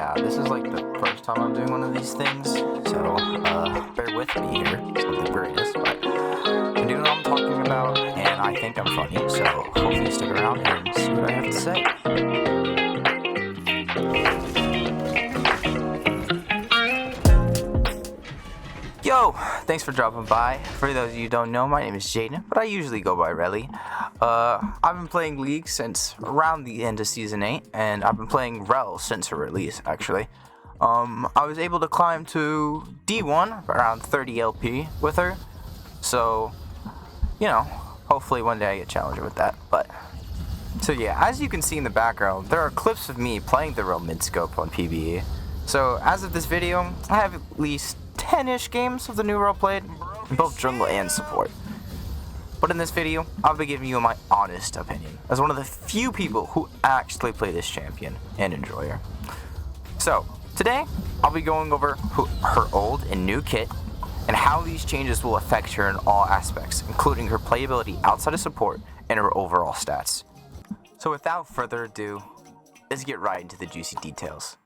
yeah, this is like the first time I'm doing one of these things, so bear with me here. It's nothing serious, but I'm doing what I'm talking about, and I think I'm funny, so hopefully stick around and see what I have to say. Yo, thanks for dropping by. For those of you who don't know, my name is Jaden, but I usually go by Relly. I've been playing League since around the end of Season 8, and I've been playing Rell since her release, actually. I was able to climb to D1, around 30 LP with her, so, you know, hopefully one day I get challenged with that, but... So yeah, as you can see in the background, there are clips of me playing the Rell Midscope on PvE. So, as of this video, I have at least 10-ish games of the new Rell played, in both jungle and support. But in this video, I'll be giving you my honest opinion, as one of the few people who actually play this champion and enjoy her. So, today, I'll be going over her old and new kit, and how these changes will affect her in all aspects, including her playability outside of support and her overall stats. So without further ado, let's get right into the juicy details.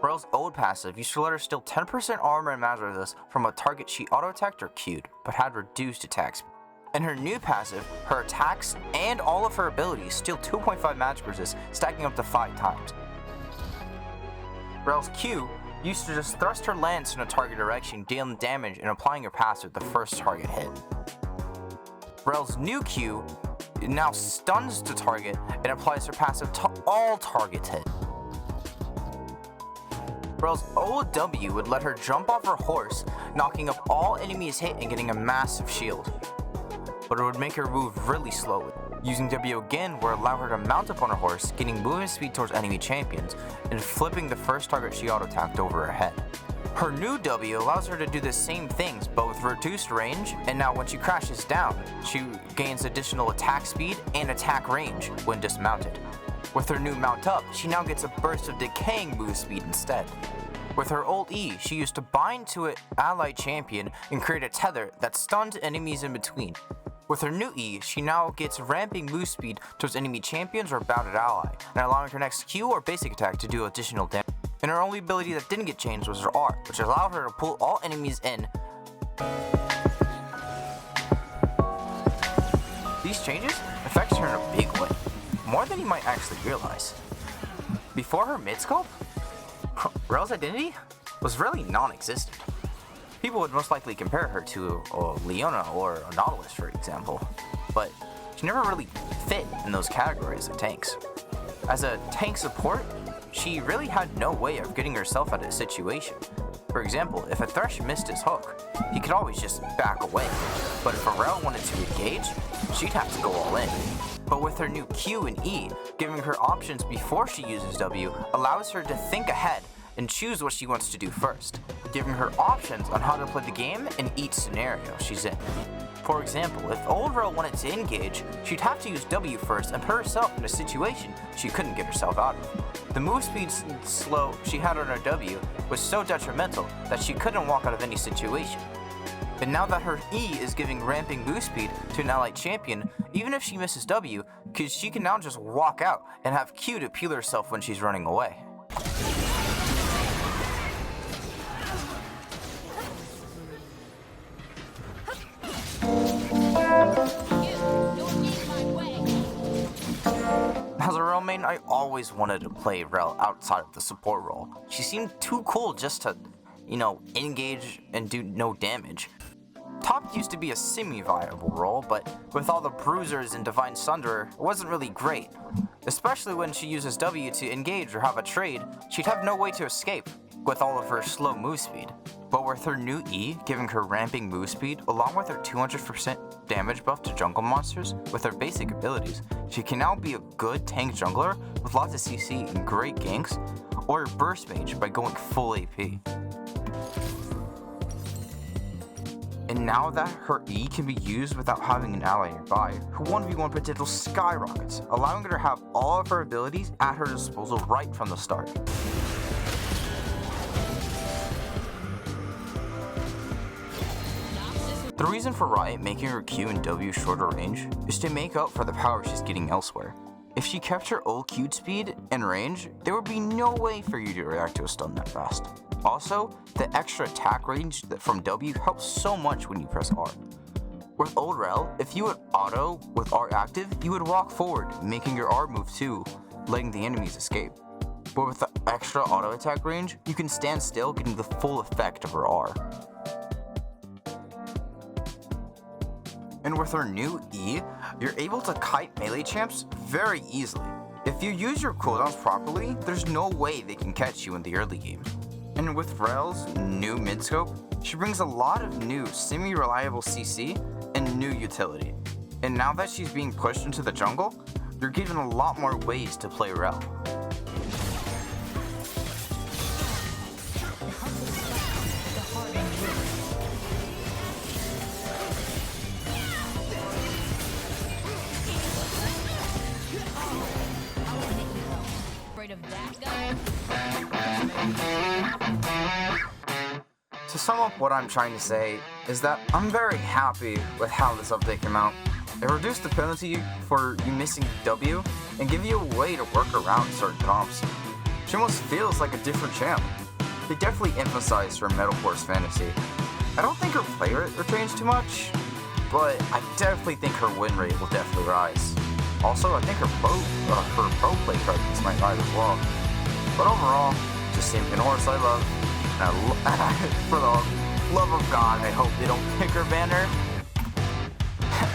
Rell's old passive used to let her steal 10% armor and magic resist from a target she auto-attacked or Q'd, but had reduced attacks. In her new passive, her attacks and all of her abilities steal 2.5 magic resist, stacking up to 5 times. Rell's Q used to just thrust her lance in a target direction, dealing damage and applying her passive the first target hit. Rell's new Q now stuns the target and applies her passive to all targets hit. Rell's old W would let her jump off her horse, knocking up all enemies hit and getting a massive shield. But it would make her move really slowly. Using W again would allow her to mount up on her horse, getting movement speed towards enemy champions, and flipping the first target she auto-attacked over her head. Her new W allows her to do the same things, but with reduced range, and now when she crashes down, she gains additional attack speed and attack range when dismounted. With her new mount up, she now gets a burst of decaying move speed instead. With her old E, she used to bind to an allied champion and create a tether that stunned enemies in between. With her new E, she now gets ramping move speed towards enemy champions or bounded ally, and allowing her next Q or basic attack to do additional damage. And her only ability that didn't get changed was her R, which allowed her to pull all enemies in. These changes affect her in a big way, more than you might actually realize. Before her midscope, Rell's identity was really non-existent. People would most likely compare her to Leona or a Nautilus, for example, but she never really fit in those categories of tanks. As a tank support, she really had no way of getting herself out of a situation. For example, if a Thresh missed his hook, he could always just back away, but if a Rell wanted to engage, she'd have to go all in. But with her new Q and E, giving her options before she uses W allows her to think ahead and choose what she wants to do first, giving her options on how to play the game in each scenario she's in. For example, if old Rell wanted to engage, she'd have to use W first and put herself in a situation she couldn't get herself out of. The move speed slow she had on her W was so detrimental that she couldn't walk out of any situation. But now that her E is giving ramping move speed to an allied champion, even if she misses W, cause she can now just walk out and have Q to peel herself when she's running away. As a Rell main, I always wanted to play Rell outside of the support role. She seemed too cool just to, engage and do no damage. Top used to be a semi-viable role, but with all the bruisers and Divine Sunderer, it wasn't really great. Especially when she uses W to engage or have a trade, she'd have no way to escape, with all of her slow move speed. But with her new E giving her ramping move speed, along with her 200% damage buff to jungle monsters with her basic abilities, she can now be a good tank jungler with lots of CC and great ganks, or a burst mage by going full AP. And now that her E can be used without having an ally nearby, her 1v1 potential skyrockets, allowing her to have all of her abilities at her disposal right from the start. The reason for Riot making her Q and W shorter range is to make up for the power she's getting elsewhere. If she kept her old Q speed and range, there would be no way for you to react to a stun that fast. Also, the extra attack range from W helps so much when you press R. With old Rell, if you would auto with R active, you would walk forward, making your R move too, letting the enemies escape. But with the extra auto attack range, you can stand still, getting the full effect of her R. And with her new E, you're able to kite melee champs very easily. If you use your cooldowns properly, there's no way they can catch you in the early game. And with Rell's new Midscope, she brings a lot of new semi-reliable CC and new utility. And now that she's being pushed into the jungle, you're given a lot more ways to play Rell. To sum up what I'm trying to say is that I'm very happy with how this update came out. It reduced the penalty for you missing W and give you a way to work around certain comps. She almost feels like a different champ. They definitely emphasized her Metal Force fantasy. I don't think her play rate will change too much, but I definitely think her win rate will definitely rise. Also, I think her pro play presence might rise as well. But overall, just Simp and Horse I love. And for the love of God, I hope they don't pick her banner.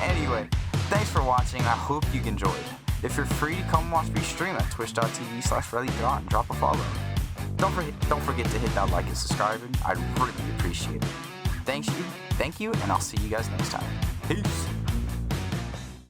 Anyway, thanks for watching. I hope you enjoyed. If you're free, come watch me stream at twitch.tv/Relly and drop a follow. Don't forget to hit that like and subscribe. I'd really appreciate it. Thank you, and I'll see you guys next time. Peace.